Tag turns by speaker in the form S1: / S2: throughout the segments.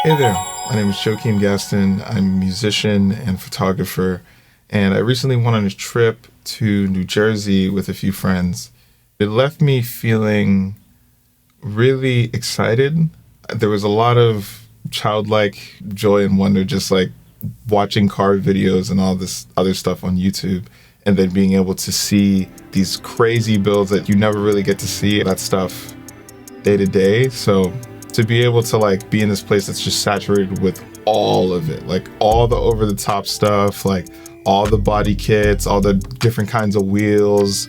S1: Hey there, my name is Joakim Gaston. I'm a musician and photographer, and I recently went on a trip to New Jersey with a few friends. It left me feeling really excited. There was a lot of childlike joy and wonder, just like watching car videos and all this other stuff on YouTube, and then being able to see these crazy builds that you never really get to see that stuff day to day. So to be able to like be in this place that's just saturated with all of it, like all the over the top stuff, like all the body kits, all the different kinds of wheels,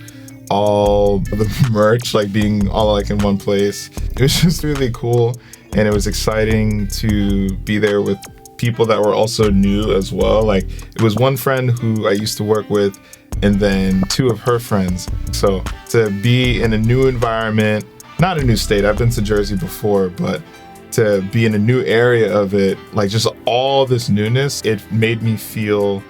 S1: all the merch, like being all like in one place. It was just really cool, and it was exciting to be there with people that were also new as well. Like it was one friend who I used to work with, and then two of her friends. So to be in a new environment, not a new state, I've been to Jersey before, but to be in a new area of it, like just all this newness, it made me feel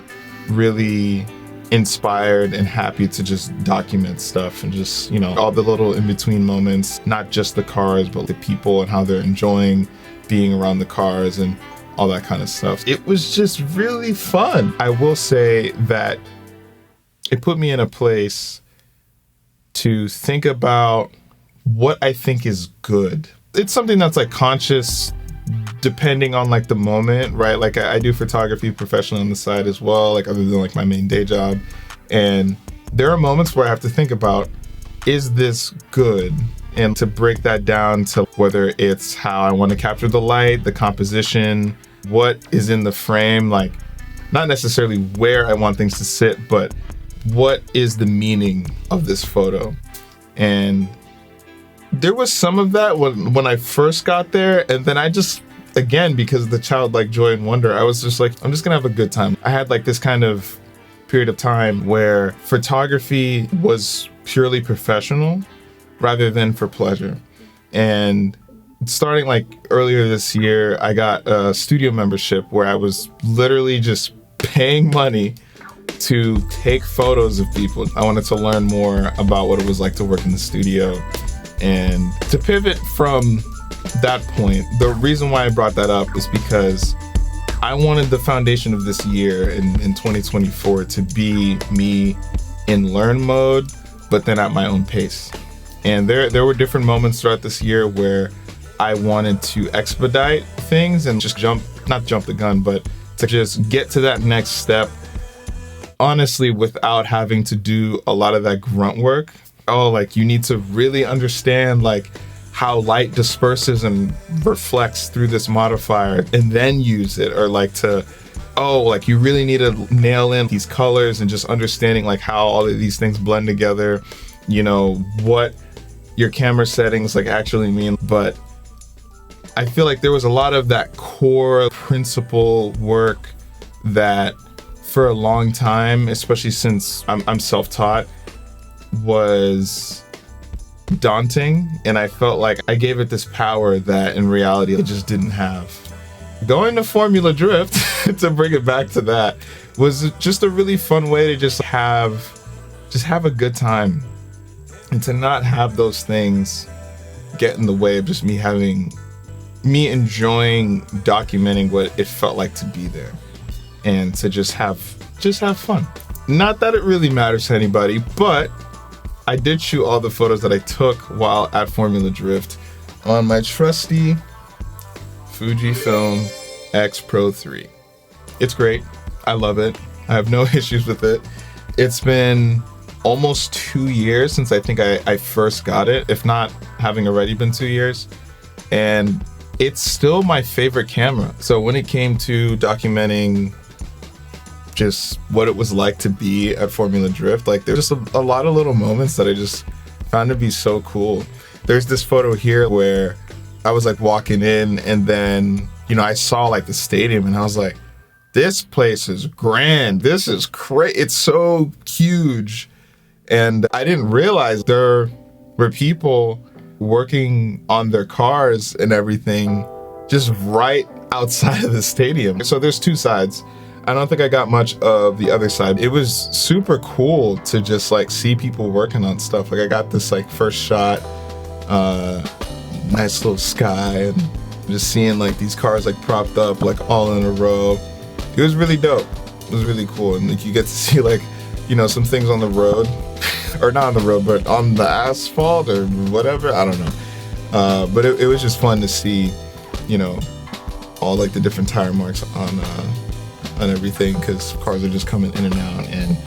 S1: really inspired and happy to just document stuff and just, all the little in-between moments, not just the cars, but the people and how they're enjoying being around the cars and all that kind of stuff. It was just really fun. I will say that it put me in a place to think about what I think is good. It's something that's like conscious depending on like the moment, right? Like I do photography professionally on the side as well, like other than like my main day job. And there are moments where I have to think about, is this good? And to break that down to whether it's how I want to capture the light, the composition, what is in the frame, like not necessarily where I want things to sit, but what is the meaning of this photo? And there was some of that when I first got there, and then I just, again, because of the childlike joy and wonder, I was just like, I'm just gonna have a good time. I had like this kind of period of time where photography was purely professional rather than for pleasure. And starting like earlier this year, I got a studio membership where I was literally just paying money to take photos of people. I wanted to learn more about what it was like to work in the studio. And to pivot from that point, the reason why I brought that up is because I wanted the foundation of this year in 2024 to be me in learn mode, but then at my own pace. And there were different moments throughout this year where I wanted to expedite things and just not jump the gun, but to just get to that next step, honestly, without having to do a lot of that grunt work. Like you need to really understand like how light disperses and reflects through this modifier and then use it, or like like you really need to nail in these colors and just understanding like how all of these things blend together, what your camera settings like actually mean. But I feel like there was a lot of that core principle work that for a long time, especially since I'm self-taught, was daunting, and I felt like I gave it this power that in reality it just didn't have. Going to Formula Drift, to bring it back to that, was just a really fun way to just have a good time and to not have those things get in the way of just me enjoying documenting what it felt like to be there and to just have fun. Not that it really matters to anybody, but I did shoot all the photos that I took while at Formula Drift on my trusty Fujifilm X Pro 3. It's great. I love it. I have no issues with it. It's been almost 2 years since I think I first got it, if not having already been 2 years. And it's still my favorite camera. So when it came to documenting just what it was like to be at Formula Drift, like there's just a lot of little moments that I just found to be so cool. There's this photo here where I was like walking in, and then I saw like the stadium, and I was like, this place is grand, this is crazy, it's so huge. And I didn't realize there were people working on their cars and everything just right outside of the stadium. So there's two sides. I don't think I got much of the other side. It was super cool to just like see people working on stuff. Like I got this like first shot, nice little sky and Just seeing like these cars like propped up like all in a row. It was really dope. It was really cool. And like you get to see like, you know, some things on the road or not on the road, but on the asphalt or whatever. I don't know. But it was just fun to see, you know, all like the different tire marks on everything, because cars are just coming in and out, and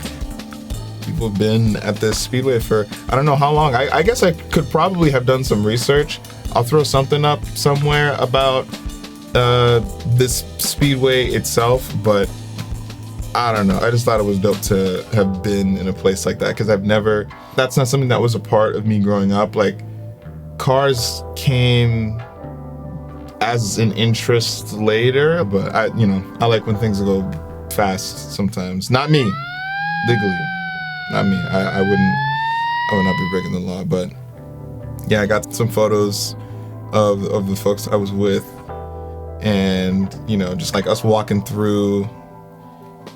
S1: people have been at this speedway for I don't know how long. I guess I could probably have done some research. I'll throw something up somewhere about this speedway itself, but I don't know. I just thought it was dope to have been in a place like that, because that's not something that was a part of me growing up. Like, cars came as an interest later, but I like when things go fast sometimes. Not me, legally, not me. I would not be breaking the law, but yeah, I got some photos of the folks I was with, and you know, just like us walking through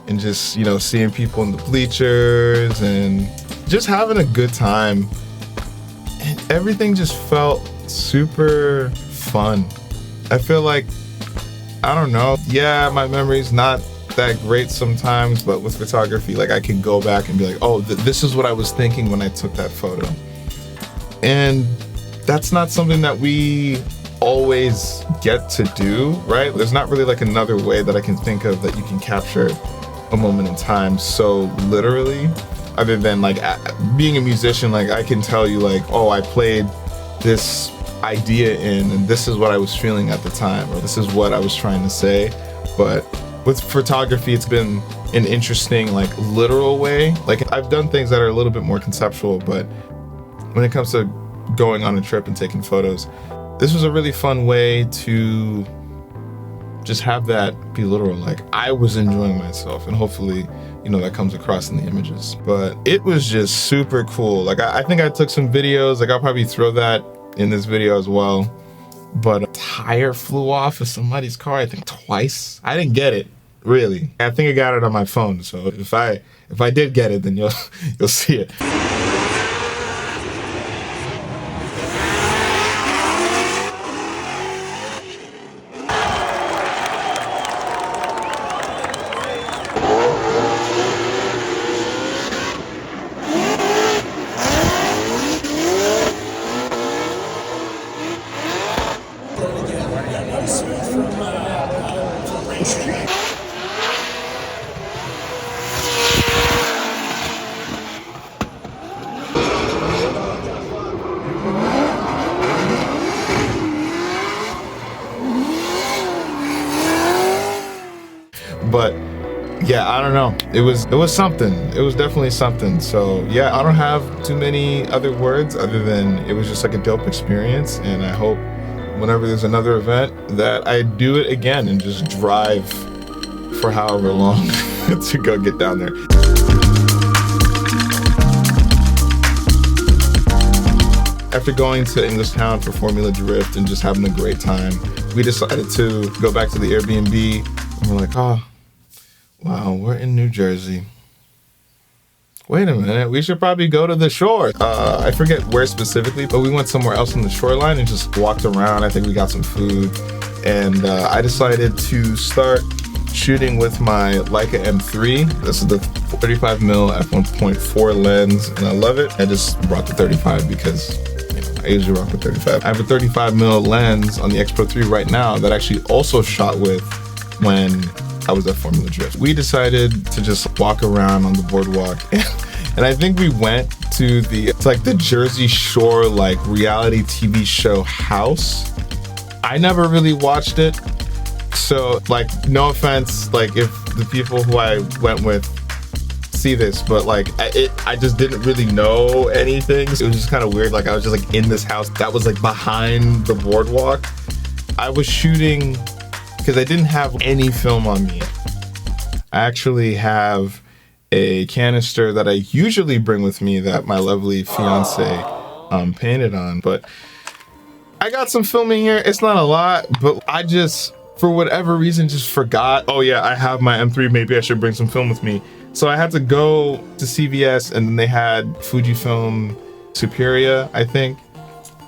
S1: and just, you know, seeing people in the bleachers and just having a good time, and everything just felt super fun. I feel like, I don't know, yeah, my memory's not that great sometimes, but with photography, like I can go back and be like, oh, this is what I was thinking when I took that photo. And that's not something that we always get to do, right? There's not really like another way that I can think of that you can capture a moment in time so literally, other than like being a musician. Like I can tell you like, oh, I played this idea in, and this is what I was feeling at the time, or this is what I was trying to say. But with photography, it's been an interesting like literal way. Like I've done things that are a little bit more conceptual, but when it comes to going on a trip and taking photos, this was a really fun way to just have that be literal. Like I was enjoying myself, and hopefully, you know, that comes across in the images. But it was just super cool. Like I think I took some videos. Like I'll probably throw that in this video as well. But a tire flew off of somebody's car, I think twice. I didn't get it, really. I think I got it on my phone. So if I did get it, then you'll see it. But yeah, I don't know. It was something. It was definitely something. So yeah, I don't have too many other words other than it was just like a dope experience, and I hope whenever there's another event that I do it again and just drive for however long to go get down there. After going to Englishtown for Formula Drift and just having a great time, we decided to go back to the Airbnb, and we're like, oh, wow, we're in New Jersey. Wait a minute, we should probably go to the shore. I forget where specifically, but we went somewhere else on the shoreline and just walked around. I think we got some food, and I decided to start shooting with my Leica M3. This is the 35mm f1.4 lens, and I love it. I just brought the 35 because, you know, I usually rock with 35. I have a 35mm lens on the X Pro 3 right now that I actually also shot with when I was at Formula Drift. We decided to just walk around on the boardwalk, and I think we went to it's like the Jersey Shore like reality TV show house. I never really watched it, so like no offense, like if the people who I went with see this, but like I just didn't really know anything. So it was just kind of weird. Like I was just like in this house that was like behind the boardwalk. I was shooting because I didn't have any film on me. I actually have a canister that I usually bring with me that my lovely fiance painted on, but I got some film in here. It's not a lot, but I just, for whatever reason, just forgot. Oh yeah, I have my M3. Maybe I should bring some film with me. So I had to go to CVS, and then they had Fujifilm Superia, I think,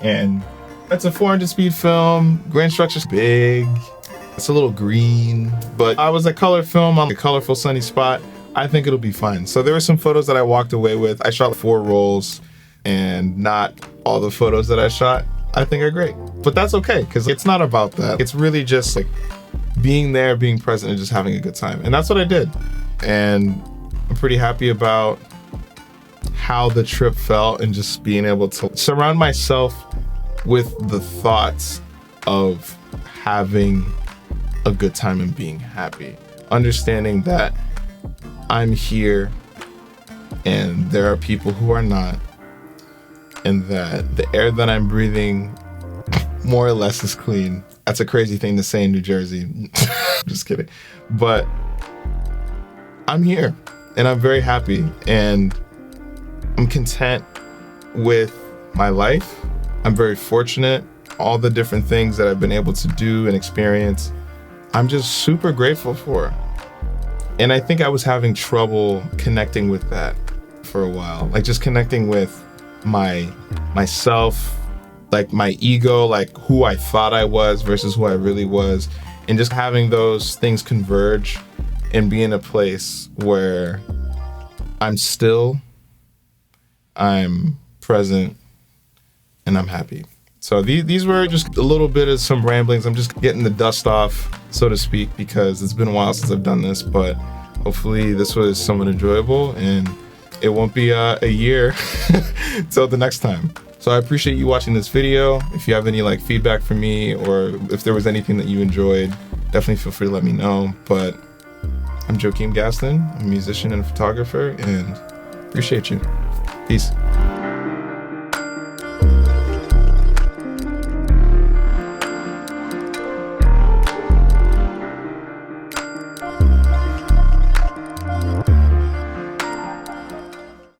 S1: and It's a 400 speed film. Grain structure's big. It's a little green, but I was a color film on a colorful sunny spot. I think it'll be fine. So there were some photos that I walked away with. I shot 4 rolls, and not all the photos that I shot I think are great. But that's okay, because it's not about that. It's really just like being there, being present, and just having a good time. And that's what I did. And I'm pretty happy about how the trip felt, and just being able to surround myself with the thoughts of having a good time and being happy. Understanding that I'm here and there are people who are not, and that the air that I'm breathing more or less is clean. That's a crazy thing to say in New Jersey. Just kidding. But I'm here and I'm very happy, and I'm content with my life. I'm very fortunate. All the different things that I've been able to do and experience, I'm just super grateful for. And I think I was having trouble connecting with that for a while. Like just connecting with myself, like my ego, like who I thought I was versus who I really was. And just having those things converge and be in a place where I'm still, I'm present, and I'm happy. So these were just a little bit of some ramblings. I'm just getting the dust off, so to speak, because it's been a while since I've done this, but hopefully this was somewhat enjoyable, and it won't be a year till the next time. So I appreciate you watching this video. If you have any like feedback for me, or if there was anything that you enjoyed, definitely feel free to let me know. But I'm Joakim Gaston, I'm a musician and photographer, and appreciate you. Peace.